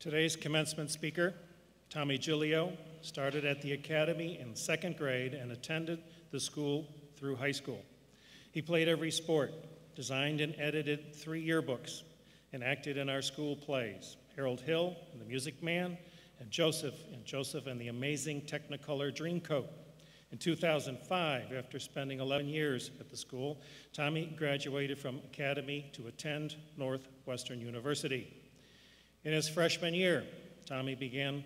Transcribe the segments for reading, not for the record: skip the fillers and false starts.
Today's commencement speaker, Tommy Giglio, started at the academy in second grade and attended the school through high school. He played every sport, designed and edited 3 yearbooks, and acted in our school plays, Harold Hill and the Music Man, and Joseph and the Amazing Technicolor Dreamcoat. In 2005, after spending 11 years at the school, Tommy graduated from academy to attend Northwestern University. In his freshman year, Tommy began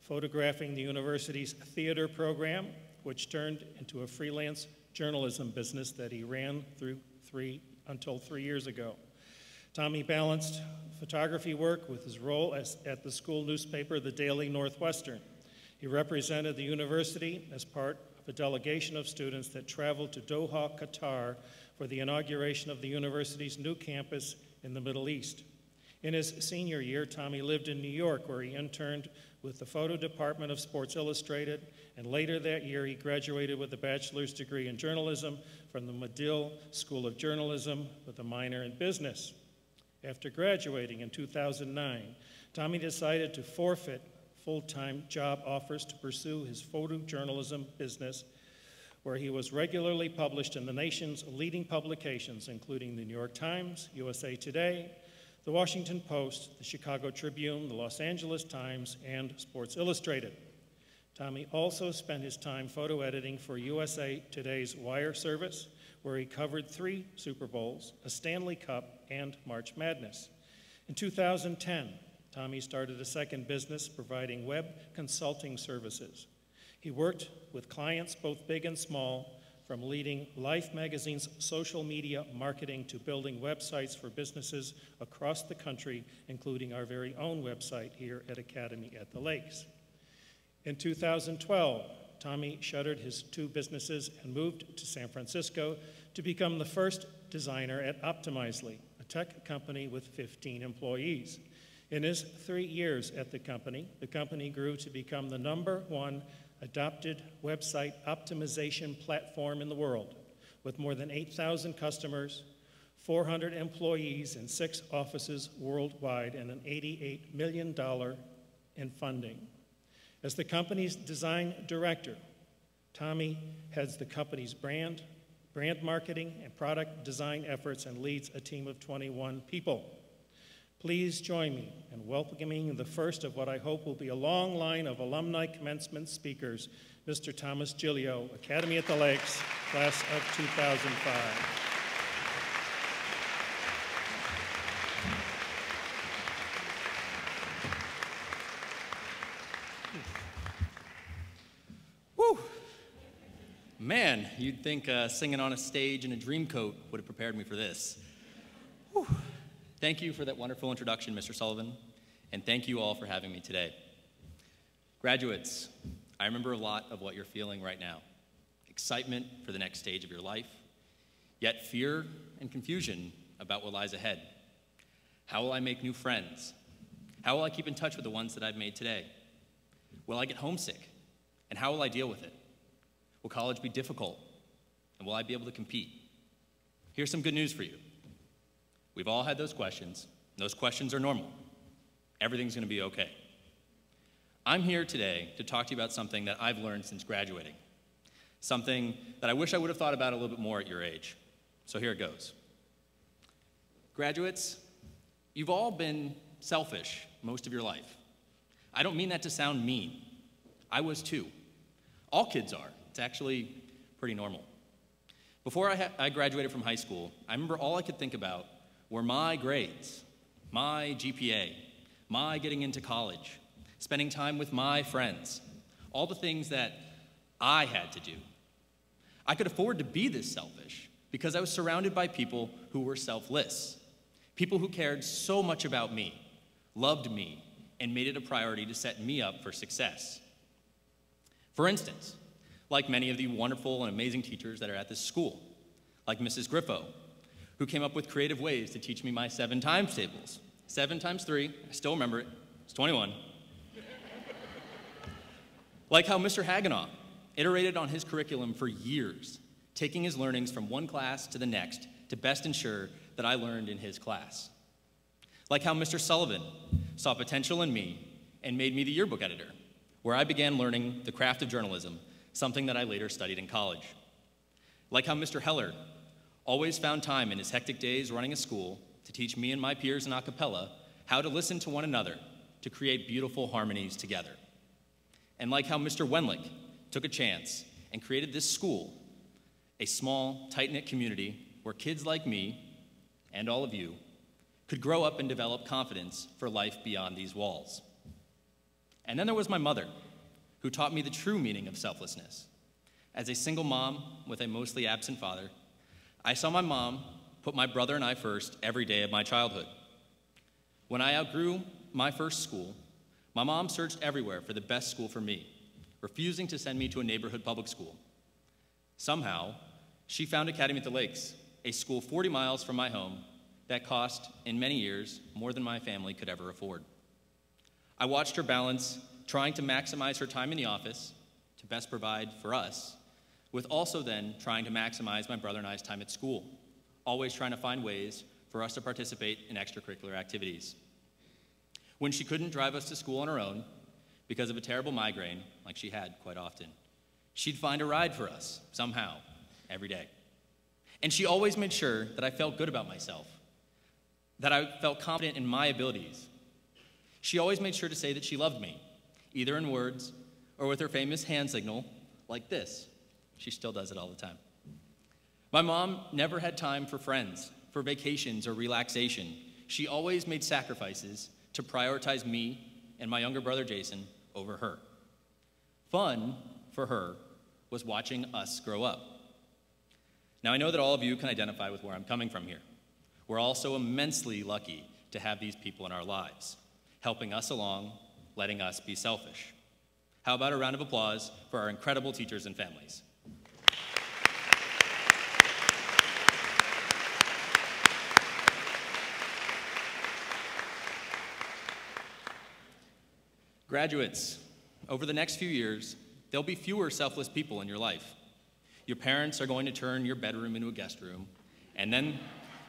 photographing the university's theater program, which turned into a freelance journalism business that he ran until 3 years ago. Tommy balanced photography work with his role at the school newspaper, the Daily Northwestern. He represented the university as part of a delegation of students that traveled to Doha, Qatar, for the inauguration of the university's new campus in the Middle East. In his senior year, Tommy lived in New York, where he interned with the photo department of Sports Illustrated, and later that year he graduated with a bachelor's degree in journalism from the Medill School of Journalism with a minor in business. After graduating in 2009, Tommy decided to forfeit full-time job offers to pursue his photojournalism business, where he was regularly published in the nation's leading publications, including the New York Times, USA Today, the Washington Post, the Chicago Tribune, the Los Angeles Times, and Sports Illustrated. Tommy also spent his time photo editing for USA Today's Wire service, where he covered 3 Super Bowls, a Stanley Cup, and March Madness. In 2010, Tommy started a second business providing web consulting services. He worked with clients both big and small, from leading Life magazine's social media marketing to building websites for businesses across the country, including our very own website here at Academy at the Lakes. In 2012, Tommy shuttered his 2 businesses and moved to San Francisco to become the first designer at Optimizely, a tech company with 15 employees. In his 3 years at the company grew to become the #1 adopted website optimization platform in the world, with more than 8,000 customers, 400 employees in 6 offices worldwide, and an $88 million in funding. As the company's design director, Tommy heads the company's brand marketing, and product design efforts, and leads a team of 21 people. Please join me in welcoming the first of what I hope will be a long line of alumni commencement speakers, Mr. Thomas Giglio, Academy at the Lakes, class of 2005. Man, you'd think singing on a stage in a dream coat would have prepared me for this. Whew. Thank you for that wonderful introduction, Mr. Sullivan, and thank you all for having me today. Graduates, I remember a lot of what you're feeling right now. Excitement for the next stage of your life, yet fear and confusion about what lies ahead. How will I make new friends? How will I keep in touch with the ones that I've made today? Will I get homesick? And how will I deal with it? Will college be difficult? And will I be able to compete? Here's some good news for you. We've all had those questions. Those questions are normal. Everything's going to be okay. I'm here today to talk to you about something that I've learned since graduating, something that I wish I would have thought about a little bit more at your age. So here it goes. Graduates, you've all been selfish most of your life. I don't mean that to sound mean. I was too. All kids are. It's actually pretty normal. Before I graduated from high school, I remember all I could think about were my grades, my GPA, my getting into college, spending time with my friends, all the things that I had to do. I could afford to be this selfish because I was surrounded by people who were selfless, people who cared so much about me, loved me, and made it a priority to set me up for success. For instance, like many of the wonderful and amazing teachers that are at this school, like Mrs. Griffo, who came up with creative ways to teach me my 7 times tables. 7 times 3, I still remember it, it's 21. Like how Mr. Hagenow iterated on his curriculum for years, taking his learnings from one class to the next to best ensure that I learned in his class. Like how Mr. Sullivan saw potential in me and made me the yearbook editor, where I began learning the craft of journalism, something that I later studied in college. Like how Mr. Heller always found time in his hectic days running a school to teach me and my peers in a cappella how to listen to one another to create beautiful harmonies together. And like how Mr. Wenlick took a chance and created this school, a small, tight-knit community where kids like me and all of you could grow up and develop confidence for life beyond these walls. And then there was my mother, who taught me the true meaning of selflessness. As a single mom with a mostly absent father, I saw my mom put my brother and I first every day of my childhood. When I outgrew my first school, my mom searched everywhere for the best school for me, refusing to send me to a neighborhood public school. Somehow, she found Academy at the Lakes, a school 40 miles from my home that cost, in many years, more than my family could ever afford. I watched her balance trying to maximize her time in the office to best provide for us, with also then trying to maximize my brother and I's time at school, always trying to find ways for us to participate in extracurricular activities. When she couldn't drive us to school on her own because of a terrible migraine, like she had quite often, she'd find a ride for us, somehow, every day. And she always made sure that I felt good about myself, that I felt confident in my abilities. She always made sure to say that she loved me, either in words or with her famous hand signal, like this. She still does it all the time. My mom never had time for friends, for vacations or relaxation. She always made sacrifices to prioritize me and my younger brother Jason over her. Fun for her was watching us grow up. Now I know that all of you can identify with where I'm coming from here. We're all so immensely lucky to have these people in our lives, helping us along, letting us be selfish. How about a round of applause for our incredible teachers and families? Graduates, over the next few years, there'll be fewer selfless people in your life. Your parents are going to turn your bedroom into a guest room, and then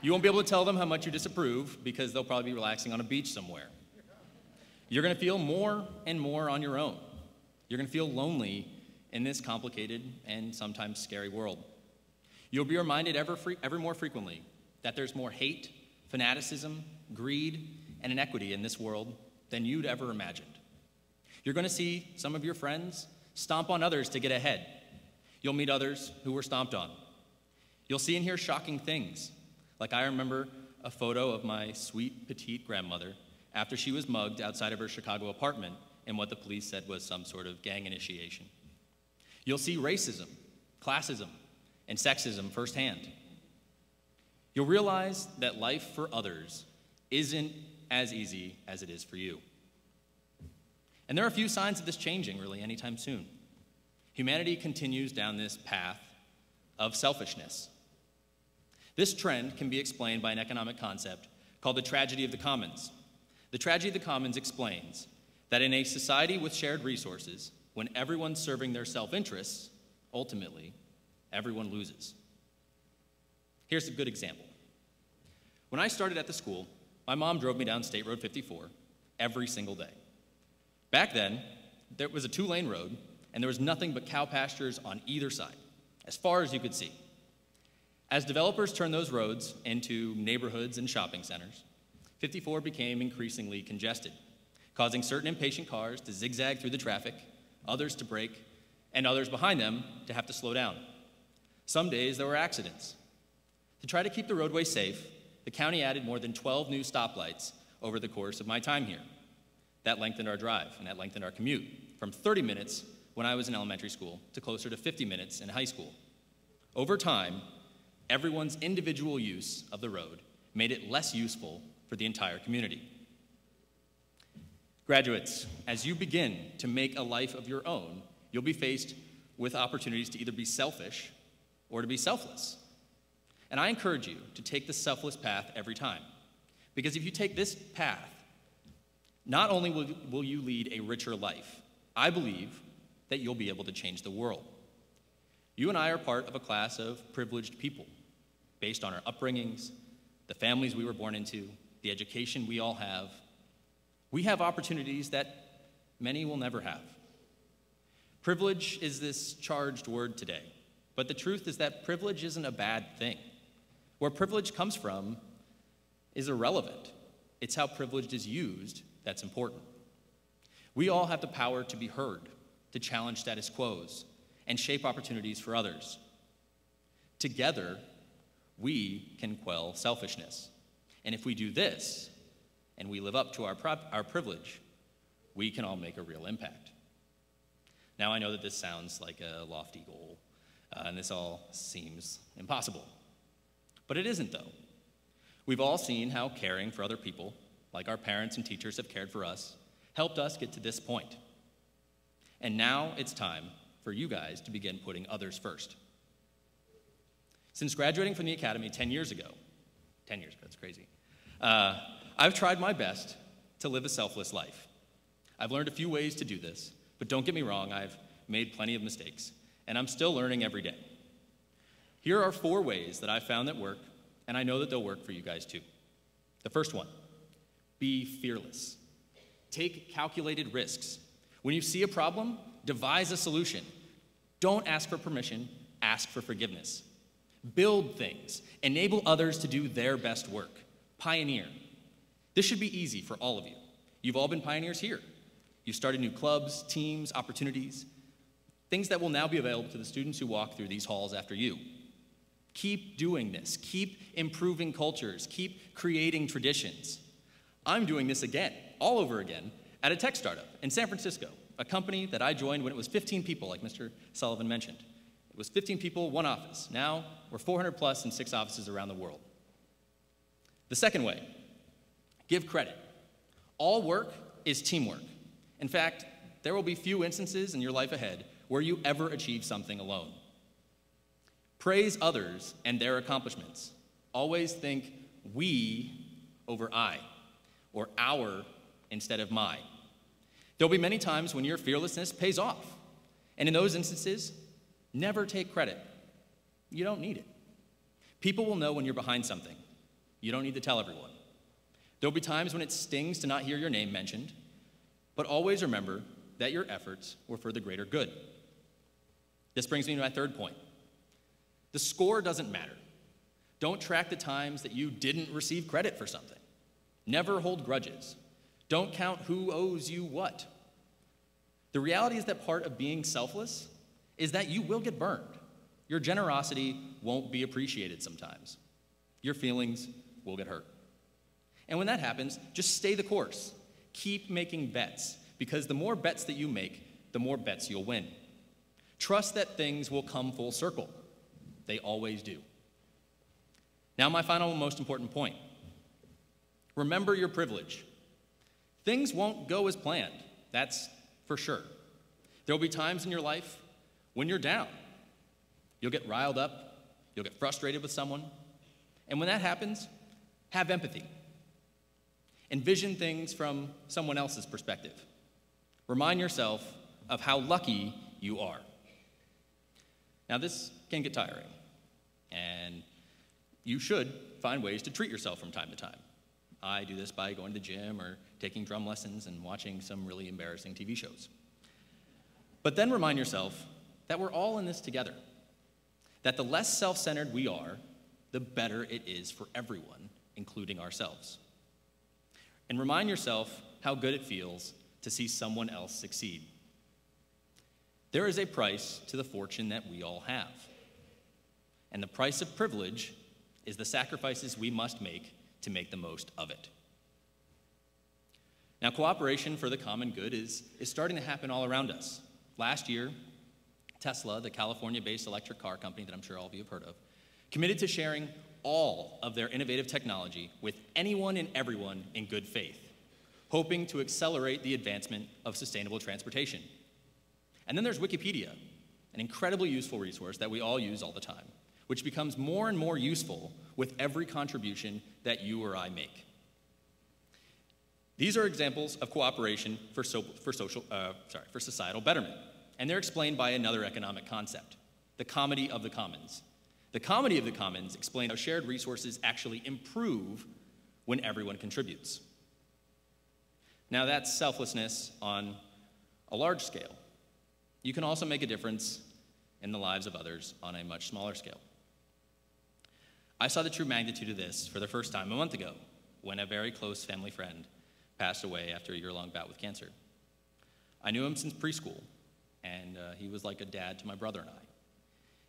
you won't be able to tell them how much you disapprove because they'll probably be relaxing on a beach somewhere. You're going to feel more and more on your own. You're going to feel lonely in this complicated and sometimes scary world. You'll be reminded ever more frequently that there's more hate, fanaticism, greed, and inequity in this world than you'd ever imagined. You're going to see some of your friends stomp on others to get ahead. You'll meet others who were stomped on. You'll see and hear shocking things, like I remember a photo of my sweet, petite grandmother after she was mugged outside of her Chicago apartment in what the police said was some sort of gang initiation. You'll see racism, classism, and sexism firsthand. You'll realize that life for others isn't as easy as it is for you. And there are few signs of this changing, really, anytime soon. Humanity continues down this path of selfishness. This trend can be explained by an economic concept called the tragedy of the commons. The tragedy of the commons explains that in a society with shared resources, when everyone's serving their self-interests, ultimately, everyone loses. Here's a good example. When I started at the school, my mom drove me down State Road 54 every single day. Back then, there was a 2-lane road, and there was nothing but cow pastures on either side, as far as you could see. As developers turned those roads into neighborhoods and shopping centers, 54 became increasingly congested, causing certain impatient cars to zigzag through the traffic, others to brake, and others behind them to have to slow down. Some days there were accidents. To try to keep the roadway safe, the county added more than 12 new stoplights over the course of my time here. That lengthened our drive, and that lengthened our commute from 30 minutes when I was in elementary school to closer to 50 minutes in high school. Over time, everyone's individual use of the road made it less useful for the entire community. Graduates, as you begin to make a life of your own, you'll be faced with opportunities to either be selfish or to be selfless. And I encourage you to take the selfless path every time. Because if you take this path, not only will you lead a richer life, I believe that you'll be able to change the world. You and I are part of a class of privileged people based on our upbringings, the families we were born into, the education we all have. We have opportunities that many will never have. Privilege is this charged word today, but the truth is that privilege isn't a bad thing. Where privilege comes from is irrelevant. It's how privilege is used that's important. We all have the power to be heard, to challenge status quos, and shape opportunities for others. Together, we can quell selfishness. And if we do this, and we live up to our privilege, we can all make a real impact. Now, I know that this sounds like a lofty goal, and this all seems impossible. But it isn't, though. We've all seen how caring for other people, like our parents and teachers have cared for us, helped us get to this point. And now it's time for you guys to begin putting others first. Since graduating from the academy 10 years ago, that's crazy, I've tried my best to live a selfless life. I've learned a few ways to do this, but don't get me wrong, I've made plenty of mistakes, and I'm still learning every day. Here are 4 ways that I've found that work, and I know that they'll work for you guys too. The first one, be fearless. Take calculated risks. When you see a problem, devise a solution. Don't ask for permission, ask for forgiveness. Build things. Enable others to do their best work. Pioneer. This should be easy for all of you. You've all been pioneers here. You've started new clubs, teams, opportunities, things that will now be available to the students who walk through these halls after you. Keep doing this. Keep improving cultures. Keep creating traditions. I'm doing this again, all over again, at a tech startup in San Francisco, a company that I joined when it was 15 people, like Mr. Sullivan mentioned. It was 15 people, 1 office. Now, we're 400 plus in 6 offices around the world. The second way, give credit. All work is teamwork. In fact, there will be few instances in your life ahead where you ever achieve something alone. Praise others and their accomplishments. Always think we over I, or our instead of my. There'll be many times when your fearlessness pays off. And in those instances, never take credit. You don't need it. People will know when you're behind something. You don't need to tell everyone. There'll be times when it stings to not hear your name mentioned, but always remember that your efforts were for the greater good. This brings me to my third point. The score doesn't matter. Don't track the times that you didn't receive credit for something. Never hold grudges. Don't count who owes you what. The reality is that part of being selfless is that you will get burned. Your generosity won't be appreciated sometimes. Your feelings will get hurt. And when that happens, just stay the course. Keep making bets, because the more bets that you make, the more bets you'll win. Trust that things will come full circle. They always do. Now, my final and most important point. Remember your privilege. Things won't go as planned, that's for sure. There will be times in your life when you're down. You'll get riled up, you'll get frustrated with someone, and when that happens, have empathy. Envision things from someone else's perspective. Remind yourself of how lucky you are. Now, this can get tiring, and you should find ways to treat yourself from time to time. I do this by going to the gym or taking drum lessons and watching some really embarrassing TV shows. But then remind yourself that we're all in this together, that the less self-centered we are, the better it is for everyone, including ourselves. And remind yourself how good it feels to see someone else succeed. There is a price to the fortune that we all have. And the price of privilege is the sacrifices we must make to make the most of it. Now, cooperation for the common good is starting to happen all around us. Last year, Tesla, the California-based electric car company that I'm sure all of you have heard of, committed to sharing all of their innovative technology with anyone and everyone in good faith, hoping to accelerate the advancement of sustainable transportation. And then there's Wikipedia, an incredibly useful resource that we all use all the time, which becomes more and more useful with every contribution that you or I make. These are examples of cooperation for societal betterment, and they're explained by another economic concept, the comedy of the commons. The comedy of the commons explains how shared resources actually improve when everyone contributes. Now that's selflessness on a large scale. You can also make a difference in the lives of others on a much smaller scale. I saw the true magnitude of this for the first time a month ago when a very close family friend passed away after a year-long bout with cancer. I knew him since preschool, and he was like a dad to my brother and I.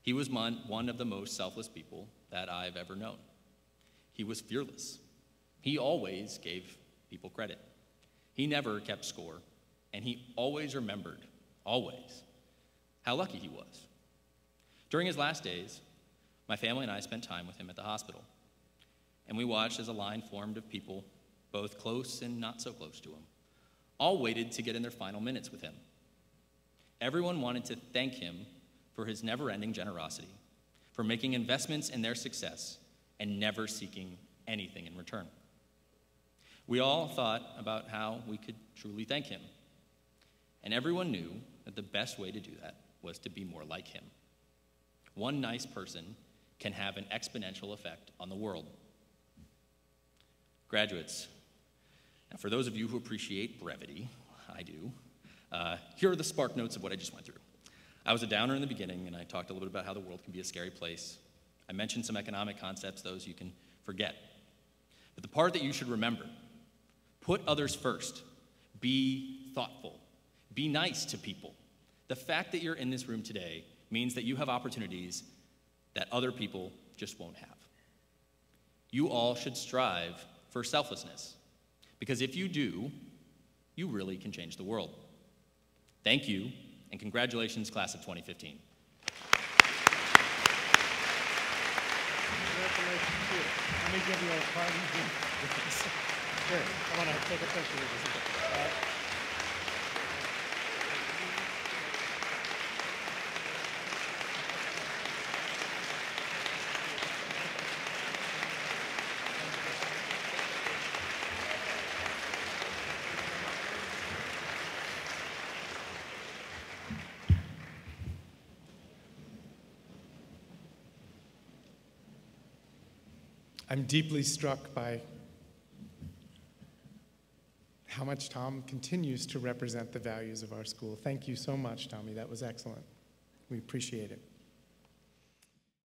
He was one of the most selfless people that I've ever known. He was fearless. He always gave people credit. He never kept score, and he always remembered, always, how lucky he was. During his last days, my family and I spent time with him at the hospital, and we watched as a line formed of people, both close and not so close to him, all waited to get in their final minutes with him. Everyone wanted to thank him for his never-ending generosity, for making investments in their success and never seeking anything in return. We all thought about how we could truly thank him, and everyone knew that the best way to do that was to be more like him. One nice person can have an exponential effect on the world. Graduates, now for those of you who appreciate brevity, I do, here are the spark notes of what I just went through. I was a downer in the beginning, and I talked a little bit about how the world can be a scary place. I mentioned some economic concepts, those you can forget. But the part that you should remember, put others first. Be thoughtful. Be nice to people. The fact that you're in this room today means that you have opportunities that other people just won't have. You all should strive for selflessness, because if you do, you really can change the world. Thank you, and congratulations, class of 2015. Congratulations, too. Let me give you a pardon. Sure, I want to take a picture with you. I'm deeply struck by how much Tom continues to represent the values of our school. Thank you so much, Tommy. That was excellent. We appreciate it.